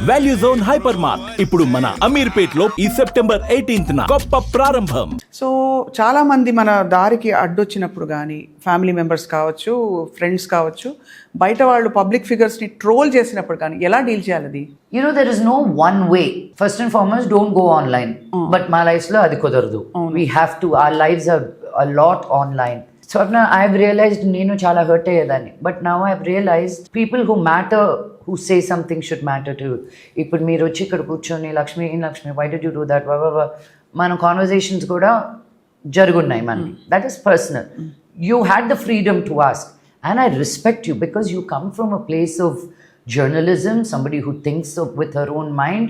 Value zone hyper mart ఇప్పుడు మన అమీర్పేట్ లో ఈ సెప్టెంబర్ 18న గొప్ప ప్రారంభం. సో చాలా మంది మన దారికి అడ్డొచ్చినప్పుడు కానీ ఫ్యామిలీ మెంబర్స్ కావచ్చు, ఫ్రెండ్స్ కావచ్చు, బయట వాళ్ళు పబ్లిక్ ఫిగర్స్ని ట్రోల్ చేసినప్పుడు కానీ ఎలా డీల్ చేయాలి అది? You know, there is no one way. First and foremost, don't go online. But my life lo adi kudaradu. We have to. Our lives are a lot online. So I've realized nenu chala hurt ayyadani. But now I've realized people who matter, who say something should matter too. Ippudu meer vachi ikkada కూర్చొని Lakshmi, why did you do that? మన conversations kuda jarugunnai manni. That is personal. You had the freedom to ask, and I respect you because you come from a place of journalism, somebody who thinks with her own mind,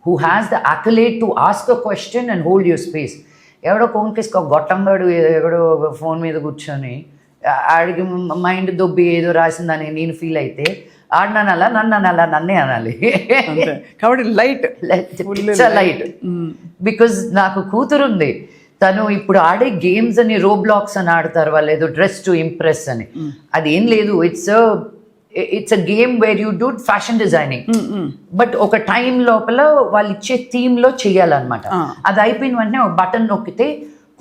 who has the accolade to ask a question and hold your space. ఎవడో కోన్కేసుకో గొట్టంగాడు ఎవడో phone మీద కూర్చొని ఆడికి mind దొబ్బి ఏదో రాసిందని నేను feel అయితే ఆడినానలా నన్నే అనాలి. కాబట్టి లైట్ బికాజ్ నాకు కూతురుంది, తను ఇప్పుడు ఆడే గేమ్స్ అని రోబ్లాక్స్ అని ఆడతారు వాళ్ళు, ఏదో డ్రెస్ టు ఇంప్రెస్ అని. అదేం లేదు, it's a game where you do fashion designing. But ఒక టైం లోపల వాళ్ళు ఇచ్చే థీమ్ లో చెయ్యాలన్నమాట. అది అయిపోయిన వెంటనే ఒక బటన్ నొక్కితే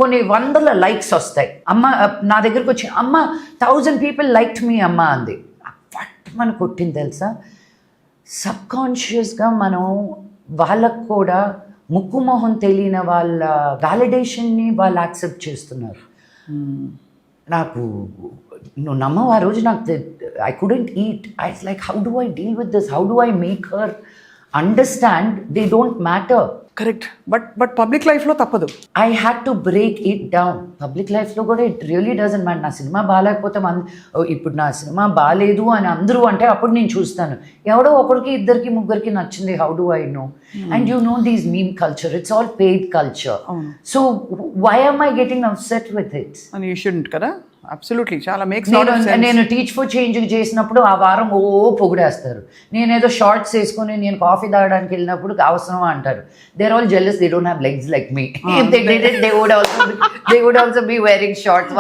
కొన్ని వందల లైక్స్ వస్తాయి. అమ్మ నా దగ్గరకు వచ్చి అమ్మ 1000 people liked మీ అమ్మ అంది. మనం కొట్టింది తెలుసా, సబ్ కాన్షియస్గా మనం వాళ్ళకు కూడా ముక్కు మొహం తెలియని వాళ్ళ వ్యాలిడేషన్ని వాళ్ళు యాక్సెప్ట్ చేస్తున్నారు. నాకు నువ్వు నమ్మవు, ఆ రోజు నాకు I couldn't eat. I it's like how do I deal with this, how do I make her understand they don't matter. Correct. But public లైఫ్లో తప్పదు. I had to break it down. Public లైఫ్లో కూడా it really doesn't matter. నా cinema బాగాలేకపోతే ఇప్పుడు నా cinema బాగాలేదు అని అందరూ అంటే అప్పుడు నేను చూస్తాను, ఎవడో ఒకరికి ఇద్దరికి ముగ్గురికి నచ్చింది. How do I know? And you know these meme culture, it's all paid culture. So why am I getting upset with it? And you shouldn't కదా. అబ్సల్యూట్లీ. చాలా మేక్స్ నేను టీచ్ ఫర్ చేంజ్ చేసినప్పుడు ఆ వారం పొగిడేస్తారు. నేనేదో షార్ట్స్ వేసుకొని నేను coffee తాగడానికి వెళ్ళినప్పుడు అవసరం అంటారు. They're all jealous, they don't have legs like me. They would also be wearing shorts.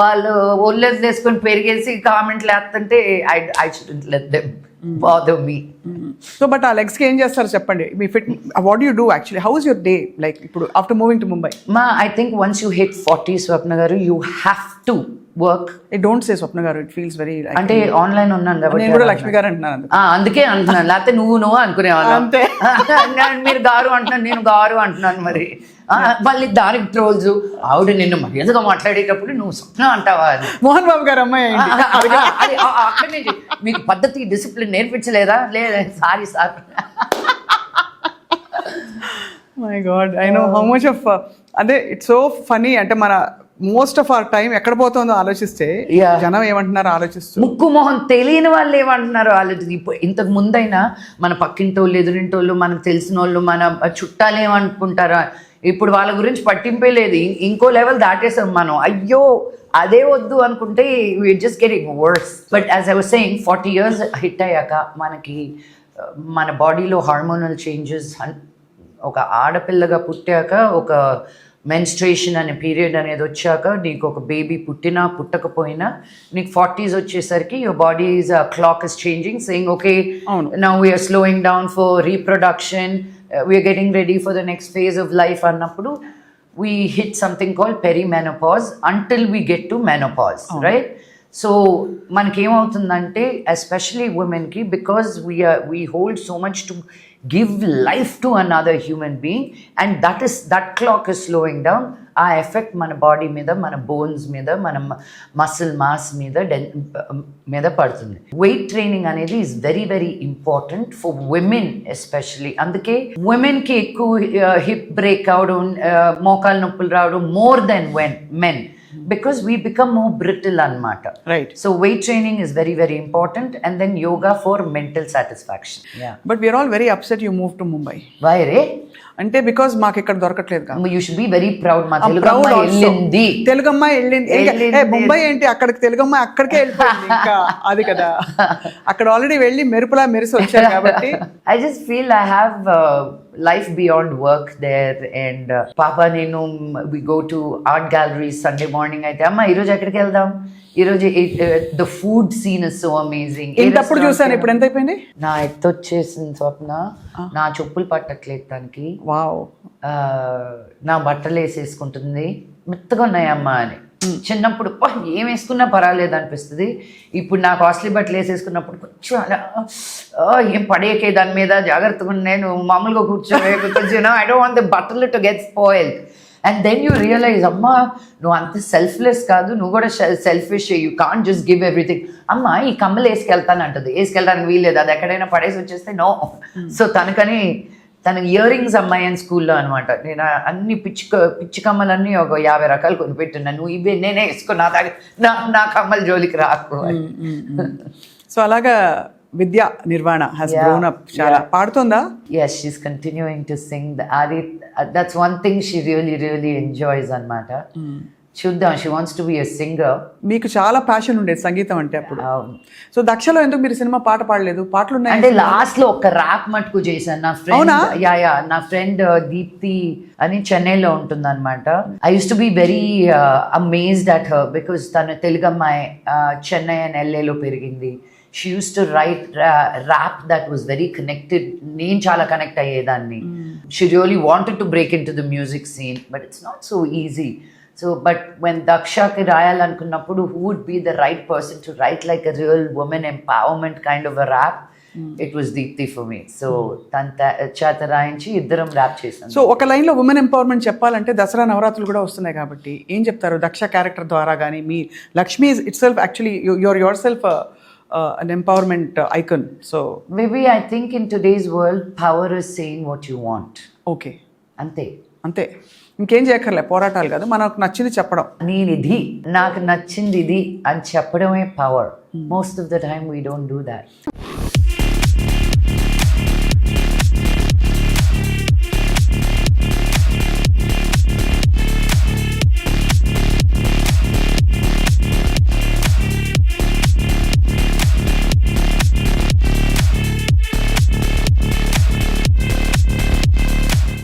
వాళ్ళు ఒళ్ళెస్ వేసుకొని పెరిగేసి కామెంట్లు వేస్తుంటే I shouldn't let them bother me. So but ఆ లెగ్స్కి ఏం చేస్తారు చెప్పండి? మీ fit, what do you do actually? How is your day like ఇప్పుడు after moving to Mumbai? I think once you hit 40, Swapna garu, you have to work. Don't say Swapna garu, it feels very like అంటే online ఉన్నాను కాబట్టి నేను కూడా లక్ష్మి గారు అంటున్నాను. అందుకే అంటున్నాను, లేకపోతే నువ్వు అనుకునేవాళ్ళం. అంతే. మీరు గారు అంటున్నాను, నేను గారు అంటున్నాను. మరి మళ్ళీ దానికి ట్రోల్స్. ఆవిడ నిన్ను మర్యాదగా మాట్లాడేటప్పుడు నువ్వు స్వప్న అంటావా అని. మోహన్ బాబు గారు అమ్మాయి అక్కడనే మీకు పద్ధతి డిసిప్లిన్ నేర్పించలేదా? లేదా, sorry sir. My God, I know how much of అదే ఇట్స్ సో ఫనీ. అంటే మన మోస్ట్ ఆఫ్ అవర్ టైం ఎక్కడ పోతుందో ఆలోచిస్తే జనం ఏమంటున్నారో ఆలోచిస్తారు. ముక్కు మొహం తెలియని వాళ్ళు ఏమంటున్నారో ఆలోచిస్తుంది. ఇప్పుడు ఇంతకు ముందైనా మన పక్కింటోళ్ళు, ఎదురింటోళ్ళు, మనకు తెలిసిన వాళ్ళు, మన చుట్టాలు ఏమనుకుంటారా, ఇప్పుడు వాళ్ళ గురించి పట్టింపే లేదు. ఇంకో లెవెల్ దాటేసాం మనం. అయ్యో అదే వద్దు అనుకుంటే we're just getting worse. But as I was saying, 40 years hit అయ్యాక మనకి మన బాడీలో హార్మోనల్ చేంజెస్, ఒక ఆడపిల్లగా పుట్టాక ఒక మెన్స్ట్రేషన్ అనే పీరియడ్ అనేది వచ్చాక, నీకు ఒక బేబీ పుట్టినా పుట్టకపోయినా నీకు 40s వచ్చేసరికి your body's clock is changing, saying okay now we're slowing down for reproduction, we're getting ready for the next phase of life అన్నప్పుడు we hit something called perimenopause until we get to menopause, right? So మనకేమవుతుందంటే especially ఉమెన్కి, because we hold so much to give life to another human being, and that clock is slowing down. ఆ effect మన body మీద, మన bones మీద, మన muscle mass మీద పడుతుంది. వెయిట్ ట్రైనింగ్ అనేది is very very important for women especially. అందుకే ఉమెన్కి ఎక్కువ హిప్ బ్రేక్ అవడం, మోకాలు నొప్పులు రావడం more than men, because we become more brittle anamata. Right. So weight training is very very important, and then yoga for mental satisfaction. Yeah. But we are all very upset you moved to Mumbai. Why re? అంటే because మాకు ఇక్కడ దొరకట్లేదు కదా. You should be very proud. మా తెలుగమ్మ వెళ్ళింది. తెలుగమ్మ వెళ్ళింది. ముంబై ఏంటి, అక్కడికి తెలుగమ్మ అక్కడికే వెళ్ళిపోయింది. ఇంకా అది కదా, అక్కడ ఆల్రెడీ వెళ్ళి మెరుపులా మెరిసి వచ్చారు కాబట్టి. I just feel I have life beyond work there. And Papa Nenu, we go to art galleries Sunday morning. అయితే అమ్మ ఈరోజు ఎక్కడికి వెళ్దాం, ఈరోజు the food scene is so amazing. ఇంతప్పుడు చూసాను, ఇప్పుడు ఎంత అయిపోయింది? నా ఎత్తు వచ్చేసింది స్వప్న, నా చెప్పులు పట్టట్లేదు దానికి, వావ్. నా బట్టలు వేసేసుకుంటుంది, మెత్తగా ఉన్నాయమ్మా అని. చిన్నప్పుడు ఏం వేసుకున్నా పర్వాలేదు అనిపిస్తుంది. ఇప్పుడు నా కాస్ట్లీ బట్టలు వేసేసుకున్నప్పుడు కొంచెం అలా ఏం పడేకే దాని మీద జాగ్రత్తగా నేను మామూలుగా కూర్చోవే, because I don't want the బట్టలు to get spoiled. And then you realise, అమ్మా నువ్వు అంత సెల్ఫ్లెస్ కాదు, నువ్వు కూడా selfish, you can't just give everything. అమ్మ ఈ కమ్మలు వేసుకెళ్తాను అంటుంది, వేసుకెళ్ళడానికి వీల్లేదు, అది ఎక్కడైనా పడేసి వచ్చేస్తే నో. సో తనకని తన ఇయర్ రింగ్స్ అమ్మాయి అని స్కూల్లో అనమాట. నేను అన్ని పిచ్చి కమ్మలన్నీ ఒక 50 రకాలు కొనిపెట్టున్నా, నువ్వు ఇవే నేనే వేసుకున్నా, నా కమ్మల జోలికి రాకు. సో అలాగా విద్యా నిర్వాణ has grown up. చాలా పాడుతుందా? Yes, she's continuing to sing. That's one thing she really enjoys అనమాట. చూద్దాం, she wants to be a singer. మీకు చాలా ప్యాషన్ ఉండేది సంగీతం అంటే అప్పుడు. సో దక్షలో ఎందుకు మీరు సినిమా పాట పాడలేదు? పాటలు ఉన్నాయి అంటే లాస్ట్ లో ఒక ర్యాప్ మటుకు చేశాను. నా ఫ్రెండ్ నా ఫ్రెండ్ దీప్తి అని చెన్నైలో ఉంటుంది అనమాట. I use to be very amazed at her because తను తెలుగు అమ్మాయి, చెన్నై అండ్ LA లో పెరిగింది. She use to write rap that was very connected. నేను చాలా కనెక్ట్ అయ్యేదాన్ని. She really wanted to break in to the music scene, but it's not so easy. So, but when Dakshaki రాయాలనుకున్నప్పుడు, who would be the right person to write like a real woman empowerment kind of a rap? It was Deepthi for me. So, చేత రాయించి ఇద్దరం rap చేశాను. So ఒక లైన్లో women empowerment చెప్పాలంటే దసరా నవరాత్రులు కూడా వస్తున్నాయి కాబట్టి ఏం చెప్తారు దక్ష క్యారెక్టర్ ద్వారా? కానీ మీ Lakshmi itself actually yourself an empowerment icon. So maybe I think in today's world power is saying what you want. Okay. అంతే, ఇంకేం చేయక్కర్లే, పోరాటాలు కాదు, మనకు నచ్చింది చెప్పడం. నేను ఇది, నాకు నచ్చింది ఇది అని చెప్పడమే power. Most of the time we don't do that.